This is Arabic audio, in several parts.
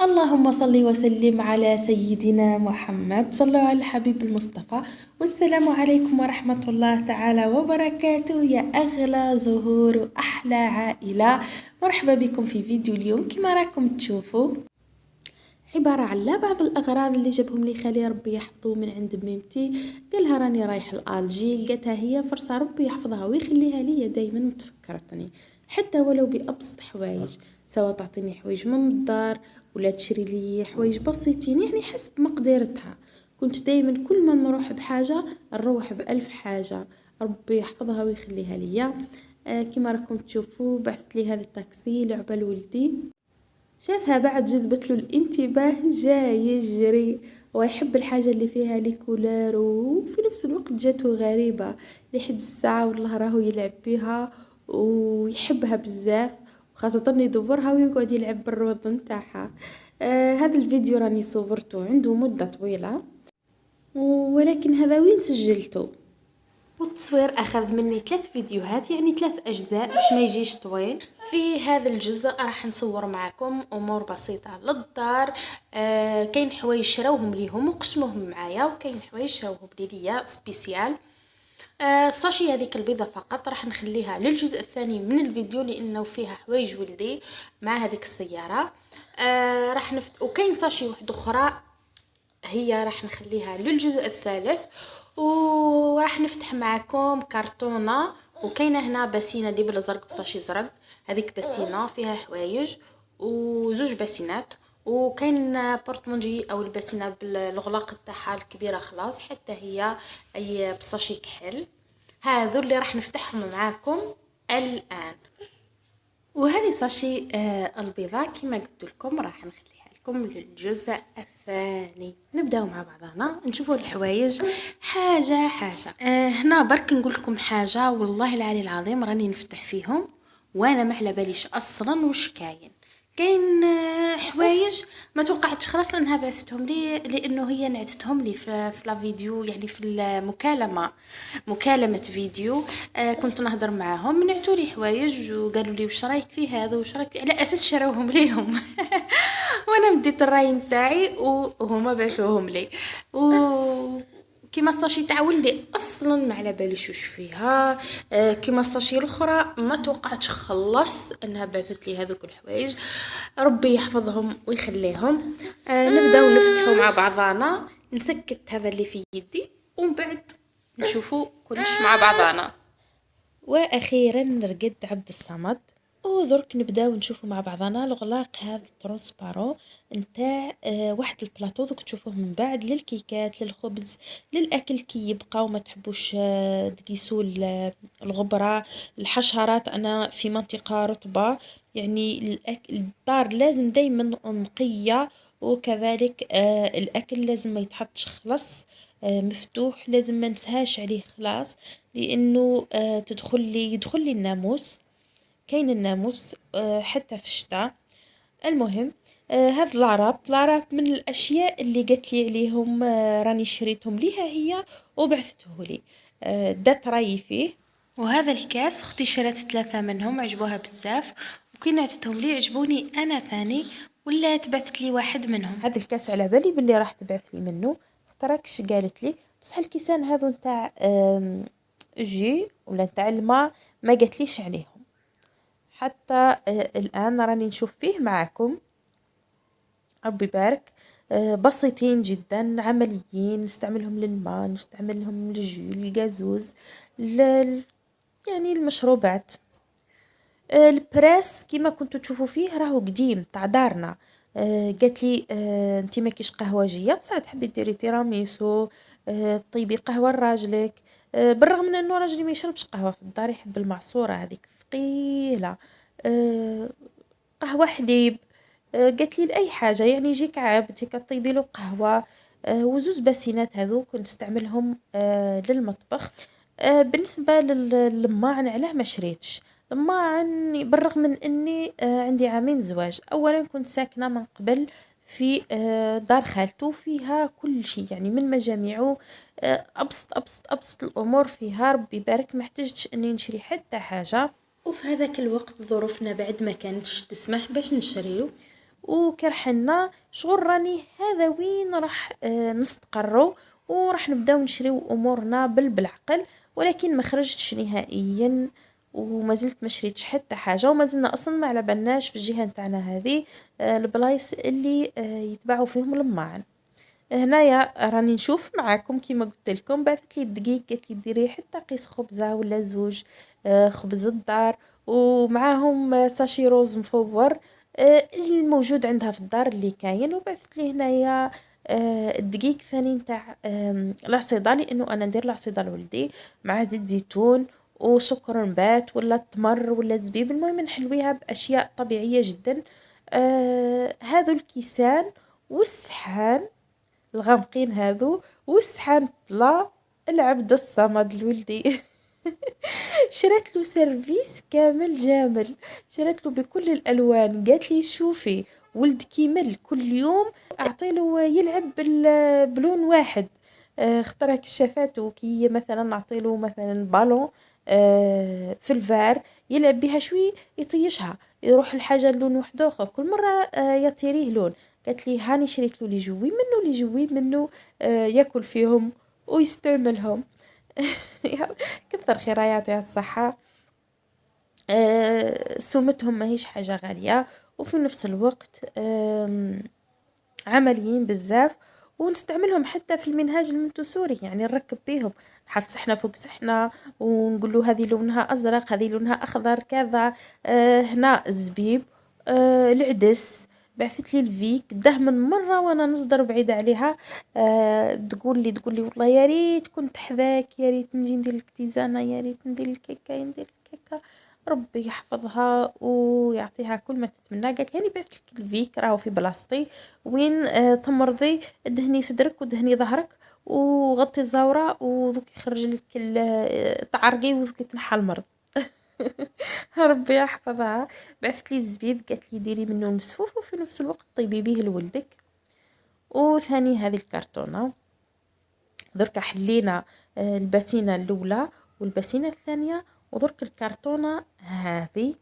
اللهم صل وسلم على سيدنا محمد. صلوا على الحبيب المصطفى. والسلام عليكم ورحمة الله تعالى وبركاته يا أغلى زهور وأحلى عائلة. مرحبا بكم في فيديو اليوم. كما راكم تشوفوا عبارة على بعض الأغراض اللي جابهم لي خالي ربي يحفظه من عند ميمتي. قالها راني رايح الألجي، لقيتها هي فرصة ربي يحفظها ويخليها لي دايما متفكرتني حتى ولو بأبسط حوايج، سواء تعطيني حوايج من الدار ولا تشري لي حوايج بسيطين، يعني حسب مقدرتها. كنت دايما كل ما نروح بحاجة نروح بألف حاجة. ربي يحفظها ويخليها ليا. كما راكم تشوفوا بعثت لي هذا التاكسي لعبة لولدي، شافها بعد جذبت له الانتباه، جاي يجري ويحب الحاجة اللي فيها لي كولار، وفي نفس الوقت جاته غريبة لحد الساعة والله راهو يلعب بها ويحبها بزاف، وخاصة يدورها ويقعد يلعب بالروض نتاعها. هذا الفيديو راني صورته عنده مدة طويلة، ولكن هذا وين سجلته، والتصوير أخذ مني 3 فيديوهات، يعني 3 أجزاء باش ما يجيش طويل. في هذا الجزء راح نصور معكم أمور بسيطة للدار. كاين حوايج شراوهم ليهم وقسموهم معايا، وكاين حوايج شراوهم ليا سبيسيال. الساشي هذيك البيضة فقط راح نخليها للجزء الثاني من الفيديو، لأنه فيها حوايج ولدي مع هذيك السيارة. راح وكاين ساشي واحدة أخرى هي راح نخليها للجزء الثالث. وراح نفتح معكم كرتونة، وكاينه هنا باسينه اللي بالزرق بصاشي زرق، هذيك باسينه فيها حوايج وزوج باسينات، وكاين بورتمونجي او الباسينه بالغلاق تاعها الكبيره خلاص حتى هي اي بصاشي كحل. هذو اللي راح نفتحهم معاكم الان. وهذه ساشي البيضاء كما قلت لكم راح نخليها لكم للجزء الثاني. نبداو مع بعضنا نشوفوا الحوايج حاجه حاجه. هنا برك نقول لكم حاجه، والله العلي العظيم راني نفتح فيهم وانا ما على باليش اصلا وش كاين حوايج ما توقعتش خلاص انها بعثتهم لي، لانه هي نعتتهم لي في لا فيديو، يعني في مكالمه فيديو. كنت نهضر معاهم نعتوا لي حوايج وقالوا لي واش رايك في هذا واش رايك على اساس شراوهم ليهم. وانا مديت الراي نتاعي وهما بعثوهم لي. كيما الساشي تاع ولدي اصلا ما على باليش وش فيها. كيما الساشي الاخرى ما توقعتش خلص انها بعثت لي هذوك الحوايج. ربي يحفظهم ويخليهم. نبداو نفتحوا مع بعضنا. نسكت هذا اللي في يدي ومن بعد نشوفوا كلش مع بعضنا. واخيرا رقد عبد الصمد. ودرك نبداو نشوفوا مع بعضنا الغلاق هذا الترونسبارون نتاع واحد البلاطو، دوك تشوفوه من بعد للكيكات للخبز للاكل كي يبقى وما تحبوش تقيسوا الغبره الحشرات. انا في منطقه رطبه، يعني الدار لازم دايما نقيه، وكذلك الاكل لازم ما يتحطش خلص مفتوح، لازم ما نسهاش عليه خلاص، لانه يدخل لي الناموس. كاين الناموس حتى في الشتاء. المهم هذا العراب من الاشياء اللي قالت لي عليهم، راني شريتهم ليها هي وبعثته لي. دات رايي فيه. وهذا الكاس اختي شرات 3 منهم عجبوها بزاف، وكي نعتهم لي عجبوني انا ثاني، ولا تبعثت لي واحد منهم. هذا الكاس على بالي باللي راح تبعث لي منه، اختركش قالت لي بصح الكيسان هذو نتاع جي ولا نتاع الماء ما قالتليش عليهم حتى الآن. راني نشوف فيه معكم. ربي يبارك. بسيطين جدا عمليين، نستعملهم للماء، نستعملهم للجو للغازوز يعني المشروبات. البريس كما كنتوا تشوفوا فيه راهو قديم تاع دارنا. قالت لي انت ماكيش قهوجيه بصح تحبي ديري تيراميسو، طيبي قهوه لراجلك. بالرغم من انه راجلي ما يشربش قهوه في الدار، يحب المعصوره هذيك ثقيله. قهوه حليب. قالت لي لاي حاجه، يعني يجيك عابد هيك طيبي له قهوه. وزوز باسينات هذو كنت نستعملهم للمطبخ. بالنسبه للماعن علاه ما شريتش الماعن، بالرغم من اني عندي عامين زواج. اولا كنت ساكنه من قبل في دار خالته فيها كل شيء، يعني من مجاميعه ابسط الامور فيها. ربي يبارك ما احتجتش اني نشري حتى حاجه. وفي هذاك الوقت ظروفنا بعد ما كانتش تسمح باش نشريو، وكرحنا شغل راني هذا وين راح نستقروا وراح نبداو نشريو امورنا بالعقل. ولكن ما خرجتش نهائيا وما زلت ما شريتش حتى حاجه، وما زلنا اصلا ما على بالناش في الجهه نتاعنا هذه البلايص اللي يتباعوا فيهم الماعن. هنايا راني نشوف معاكم كيما قلت لكم، بعثت لي الدقيق قالت لي ديري حتى قيس خبزه ولا زوج خبز الدار، ومعاهم ساشي روز مفور الموجود عندها في الدار اللي كاين. وبعثت لي هنايا الدقيق ثاني نتاع العصيده، لانه انا ندير العصيده لولدي مع زيت زيتون وسكر نبات ولا تمر ولا زبيب، المهم نحلويها باشياء طبيعيه جدا. هذو الكيسان والصحان الغامقين هذو والصحان بلا العبد الصمد لولدي. شريت له سيرفيس كامل جامل، شريت له بكل الالوان، قالت لي شوفي ولدك يمل كل يوم اعطي له يلعب بلون واحد. اخترع كشافات وكي مثلا نعطي له مثلا بالون في الفار يلعب بها شوي يطيشها يروح الحاجه لون واحد اخر كل مره يطيريه لون. قالت لي هاني شريت له لي جوي منه لي جوي منه ياكل فيهم ويستعملهم. كثر خيرها يعطيها الصحة. سمتهم ماهيش حاجة غالية، وفي نفس الوقت عمليين بزاف، ونستعملهم حتى في المنهاج المنتسوري، يعني نركب بيهم نحط صحنة فوق صحنة ونقول له هذه لونها أزرق هذه لونها أخضر كذا. هنا الزبيب العدس. بعثت لي الفيك ده من مرة وانا نصدر بعيدة عليها. تقول لي والله يا ريت كنت حذاك، يا ريت نجي ندير لك تيزانة، يا ريت ندير لك كيكة ندير لك كيكة. ربي يحفظها ويعطيها كل ما تتمنى. قالت يعني بعثت لك الفيك راهو في بلاصتي وين تمرضي دهني صدرك ودهني ظهرك وغطي الزاورة وذوك يخرج لك تعرقي وذوك تنحى المرض. ربي يحفظها. بعثت لي الزبيب قالت لي ديري منه المسفوف وفي نفس الوقت طيبي به لولدك. وثاني هذه الكرتونة درك حلينا البسينة الأولى والبسينة الثانية، ودرك الكرتونة هذه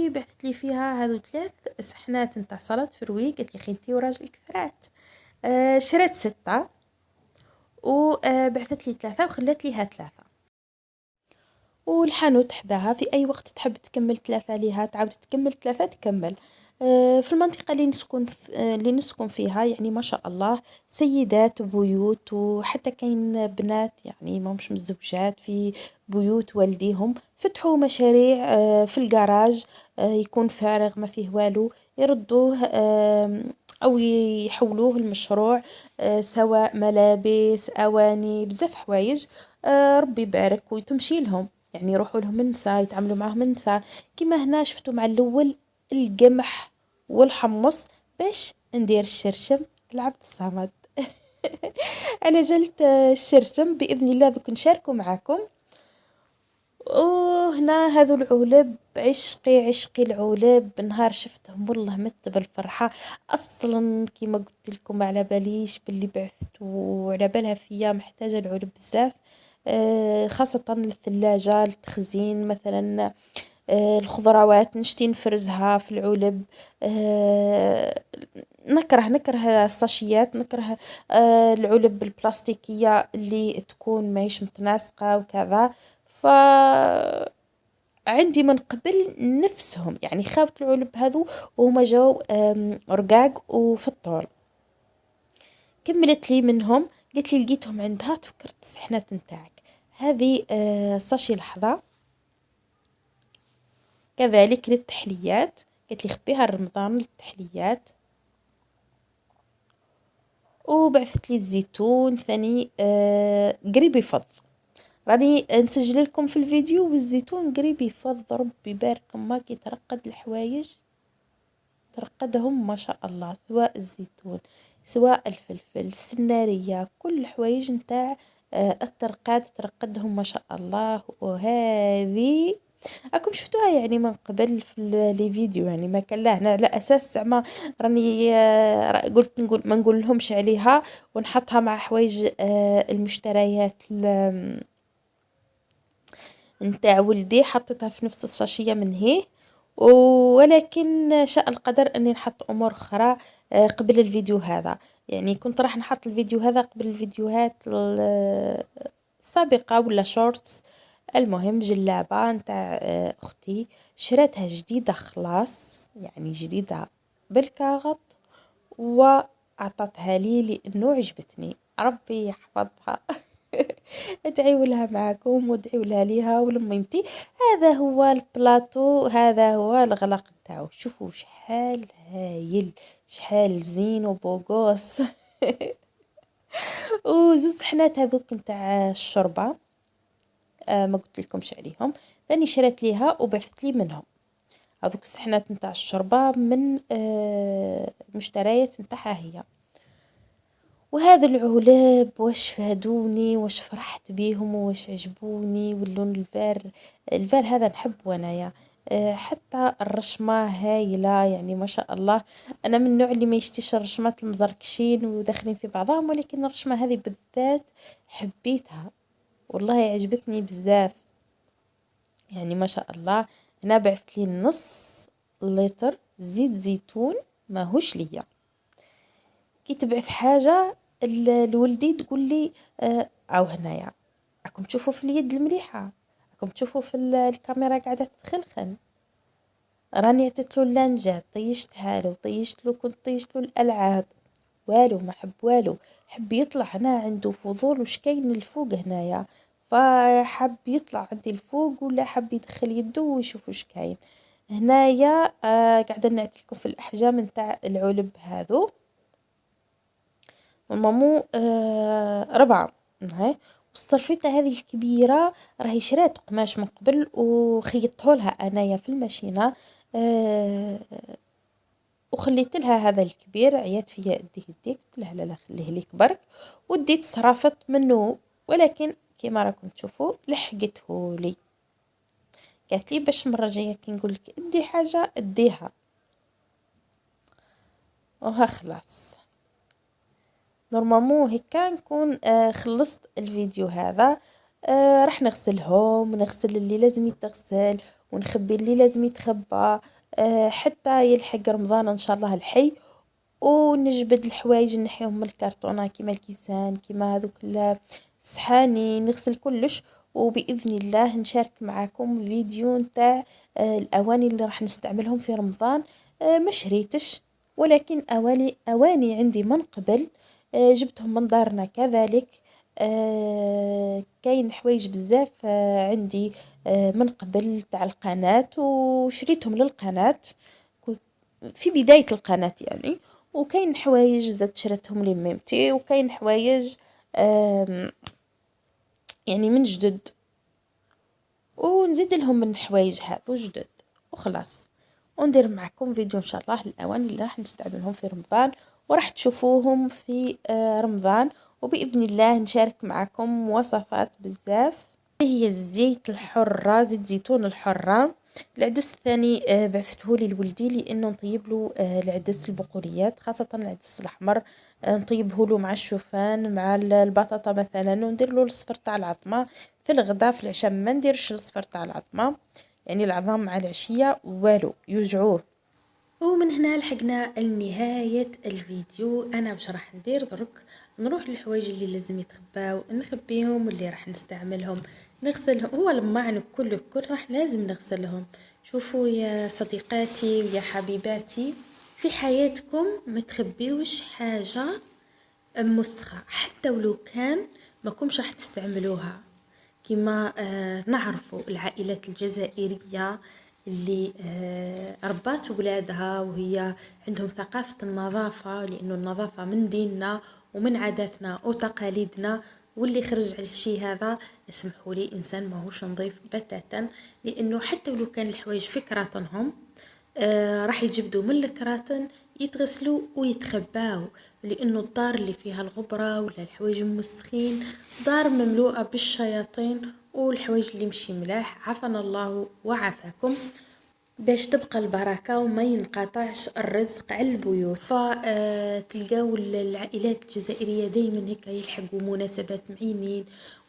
بعثت لي فيها هذو 3 صحنات نتاع سلطة فروي. قالت لي خيتي وراجلك فرات. شريت 6 وبعثت لي 3 وخلت ليها 3. والحانوت حداها في اي وقت تحب تكمل 3 ليها تعاود تكمل 3 تكمل. في المنطقة اللي نسكن فيها يعني ما شاء الله سيدات بيوت، وحتى كاين بنات يعني ما مش متزوجات في بيوت والديهم فتحوا مشاريع في الجراج يكون فارغ ما فيه والو يردوه او يحولوه المشروع سواء ملابس اواني بزاف حوايج. ربي يبارك وتمشي لهم يعني يروحوا لهم النساء يتعاملوا معهم النساء. كيما هنا شفتوا مع الاول القمح والحمص باش ندير الشرشم العبد الصمد. انا جلت الشرشم باذن الله ذوك نشاركه معاكم. وهنا هذو العولب عشقي العولب نهار شفتهم والله مت بالفرحة. اصلا كيما قلت لكم على باليش باللي بعثت وعلى بالها فيا محتاجة العولب بزاف خاصة للثلاجة للتخزين مثلا. الخضروات نشتي نفرزها في العلب. نكره الساشيات نكره العلب البلاستيكية اللي تكون ماهيش متناسقة وكذا. ف عندي من قبل نفسهم يعني خاوت العلب هذو وهما جاو رقاق وفي الطول. كملت لي منهم قلت لي لقيتهم عندها تفكرت الصحنات نتاعك هذه ساشي لحظة كذلك للتحليات. قلت لي خبيها رمضان للتحليات. وبعثت لي الزيتون ثاني قريب يفض راني نسجل لكم في الفيديو والزيتون قريب يفض. ربي يبارك ما كي ترقد الحوايج ترقدهم ما شاء الله سواء الزيتون سواء الفلفل السنارية كل الحوايج نتاع الترقاد ترقدهم ما شاء الله. وهذه راكم شفتوها يعني من قبل في لي فيديو يعني ما كان لا هنا على اساس زعما راني قلت نقول ما نقول لهمش عليها ونحطها مع حوايج المشتريات نتاع ولدي حطيتها في نفس الشاشية من هي. ولكن شاء القدر اني نحط امور اخرى قبل الفيديو هذا. يعني كنت راح نحط الفيديو هذا قبل الفيديوهات السابقة ولا شورتس. المهم جلابة نتاع اختي شريتها جديدة خلاص، يعني جديدة بالكاغط، وأعطتها لي لأنه عجبتني، ربي يحفظها. ادعيوا لها معكم وادعيوا لها ليها ولميمتي. هذا هو البلاطو، هذا هو الغلق نتاعو، شوفوا شحال هايل، شحال زين وبوغوس. وزوز حنات هذوك نتاع الشوربه، ما قلت لكمش عليهم، ثاني شريت ليها وبعثت لي منهم هذوك الصحنات نتاع الشوربه من مشتريات نتاعها هي. وهذا العلاب واش فادوني، واش فرحت بيهم، واش عجبوني، واللون الفار هذا نحبه انايا. حتى الرشمة هايلة، يعني ما شاء الله. انا من النوع اللي ما يشتيش الرشمات المزركشين وداخلين في بعضهم، ولكن الرشمة هذه بالذات حبيتها، والله عجبتني بزاف، يعني ما شاء الله. انا بعثت لي نص لتر زيت زيتون ماهوش ليا. كي تبعث حاجة لولدي تقول لي او هنايا راكم تشوفوا في اليد المليحة، راكم تشوفوا في الكاميرا قاعدة تتخلخل، راني عطيتلو اللانجات، طيشتها له، كنت طيشت له الالعاب، والو ما حب والو، حب يطلع هنا عنده فضول وش كاين الفوق هنايا، فحب يطلع عندي الفوق ولا حب يدخل يده ويشوف وش كاين هنايا. قاعدة نعطيكم في الاحجام نتاع العلب هذو. مامو 4 هاي. والصرفيطة هذه الكبيرة راهي شرات قماش من قبل وخيطته لها انايا في الماشينة، وخليت لها هذا الكبير، عيات فيا اديه يديك، قلت لها لا خليه ليك برك، وديت صرافت منه، ولكن كما راكم تشوفوا لحقته لي. قالت لي باش المره الجايه كي نقول لك ادي حاجه اديها، وها خلاص. نورمالمون هكا نكون خلصت الفيديو هذا. راح نغسلهم، ونغسل اللي لازم يتغسل، ونخبي اللي لازم يتخبى، حتى يلحق رمضان ان شاء الله الحي. ونجبد الحوايج نحيهم من الكرتونه كيما الكيسان، كيما هذوك الصحاني، نغسل كلش. وباذن الله نشارك معكم فيديو نتاع الاواني اللي راح نستعملهم في رمضان. ما شريتش، ولكن اواني عندي من قبل، جبتهم من دارنا كذلك. كاين حوايج بزاف عندي من قبل تاع القناة، وشريتهم للقناة في بداية القناة يعني. وكاين حوايج زدت شريتهم لميمتي، وكاين حوايج يعني من جدد، ونزيد لهم من حوايج هذو جدد وخلاص. وندير معكم فيديو ان شاء الله الاواني اللي راح نستعملهم في رمضان، وراح تشوفوهم في رمضان. وباذن الله نشارك معكم وصفات بزاف. هي الزيت الحرة، زيت زيتون الحرة. العدس الثاني بعثته لي لولدي لانه نطيب له العدس البقوليات، خاصة العدس الاحمر، نطيبه له مع الشوفان مع البطاطا مثلا، وندير له الصفر تاع العظمة في الغداء. في العشاء ما نديرش الصفر تاع العظمة، يعني العظام مع العشية والو يوجعوه. ومن هنا لحقنا لنهاية الفيديو. انا باش راح ندير درك نروح للحوايج اللي لازم يتخباو نخبيهم، واللي راح نستعملهم نغسلهم. هو المعنى كل راح لازم نغسلهم. شوفوا يا صديقاتي ويا حبيباتي، في حياتكم ما تخبيوش حاجة مسخة، حتى ولو كان ما كمش راح تستعملوها. كما نعرفوا العائلات الجزائرية اللي ربات ولادها وهي عندهم ثقافة النظافة، لأنه النظافة من ديننا ومن عاداتنا وتقاليدنا. واللي خرج على الشيء هذا اسمحوا لي إنسان ماهوش نظيف بتاتا، لأنه حتى ولو كان الحوايج في كراتنهم راح يجبدوا من الكراتن، يتغسلوا ويتخباو، لانه الدار اللي فيها الغبرة ولا الحوايج المسخين دار مملوءة بالشياطين والحوايج اللي مشي ملاح، عافانا الله وعافاكم. باش تبقى البركة وما ينقطعش الرزق على البيوت، فتلقاو العائلات الجزائرية دايما هكا يلحقوا مناسبات معينين،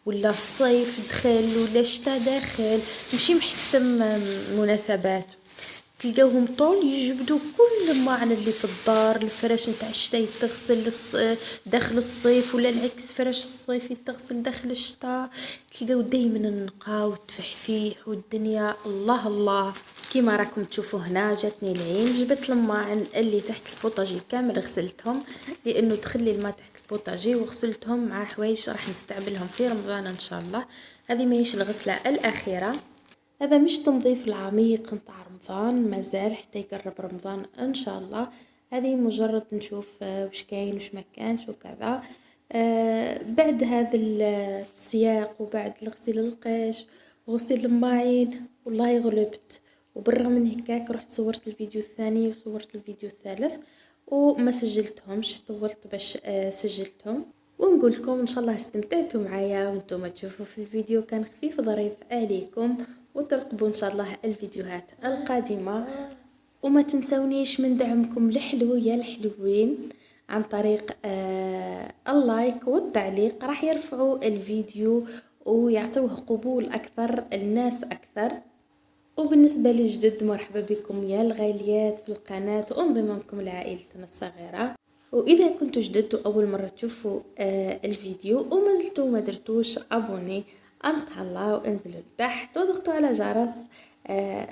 ولا الصيف دخل ولا الشتاء داخل مشي محتم مناسبات، تلقاوهم طول يجبدوا كل الماعن اللي في الدار. الفراش نتاع الشتاء تغسل داخل الصيف، ولا العكس فرش الصيف تغسل داخل الشتاء. تلقاو دايما النقاء والتفحفيح والدنيا الله الله. كيما راكم تشوفوا هنا جاتني العين، جبت الماعن اللي تحت البوطاجي كامل غسلتهم، لانه تخلي الماء تحت البوطاجي، وغسلتهم مع حوايج راح نستعملهم في رمضان ان شاء الله. هذه ماهيش الغسله الاخيره، هذا مش تنظيف العميق نتاع رمضان، مازال حتى يقرب رمضان ان شاء الله. هذه مجرد نشوف وش كاين وش ما كانش وكذا. بعد هذا السياق وبعد غسيل القش وغسيل الماعين والله غلبت، وبالرغم من هكاك رحت صورت الفيديو الثاني وصورت الفيديو الثالث وما سجلتهمش، طولت باش سجلتهم. ونقول لكم ان شاء الله استمتعتوا معايا وانتم تشوفوا في الفيديو، كان خفيف ظريف عليكم، وترقبوا ان شاء الله الفيديوهات القادمة. وما تنسونيش من دعمكم الحلو يا الحلوين عن طريق اللايك والتعليق، راح يرفعوا الفيديو ويعطوه قبول اكثر الناس اكثر. وبالنسبة للجدد مرحبا بكم يا الغاليات في القناة وانضمامكم لعائلتنا الصغيرة. وإذا كنتوا جدد أول مرة تشوفوا الفيديو وما زلتوا ما درتوش أبوني، انطلعوا وانزلوا لتحت وضغطوا على جرس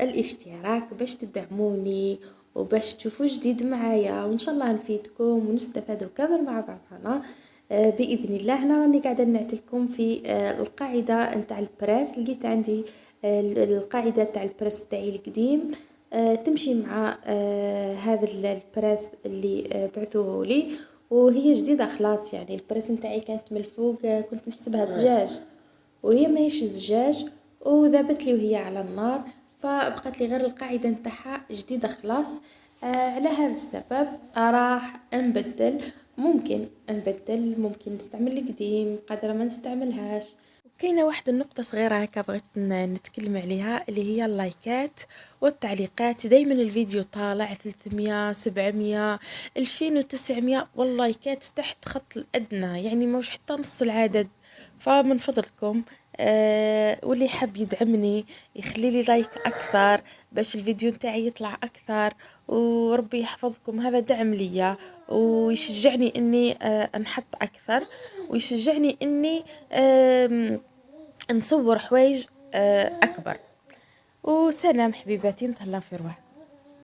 الاشتراك باش تدعموني وباش تشوفوا جديد معايا، وإن شاء الله نفيدكم ونستفادوا كامل مع بعضنا بإذن الله. هنا راني قاعدة نعتلكم في القاعدة نتاع البراس. لقيت عندي القاعدة تاع البراس تاعي القديم تمشي مع هذا البراس اللي بعثوه لي، وهي جديدة خلاص. يعني البراس نتاعي كانت من الفوق كنت نحسبها زجاج وهي ماهيش زجاج، وذابت لي وهي على النار، فبقت لي غير القاعدة نتاعها جديدة خلاص. على هذا السبب راح نبدل، ممكن نبدل، ممكن نستعمل القديم قادرة ما نستعملهاش. كاينه واحده النقطه صغيره هكا بغيت نتكلم عليها، اللي هي اللايكات والتعليقات. دايما الفيديو طالع 300 700 2900 واللايكات تحت خط الادنى، يعني موش حتى نص العدد. فمن فضلكم واللي حاب يدعمني يخلي لي لايك اكثر باش الفيديو نتاعي يطلع اكثر، وربي يحفظكم. هذا دعم ليا ويشجعني اني نحط اكثر، ويشجعني اني نصور حوايج اكبر. وسلام حبيباتي، نتهلا في رواحكم.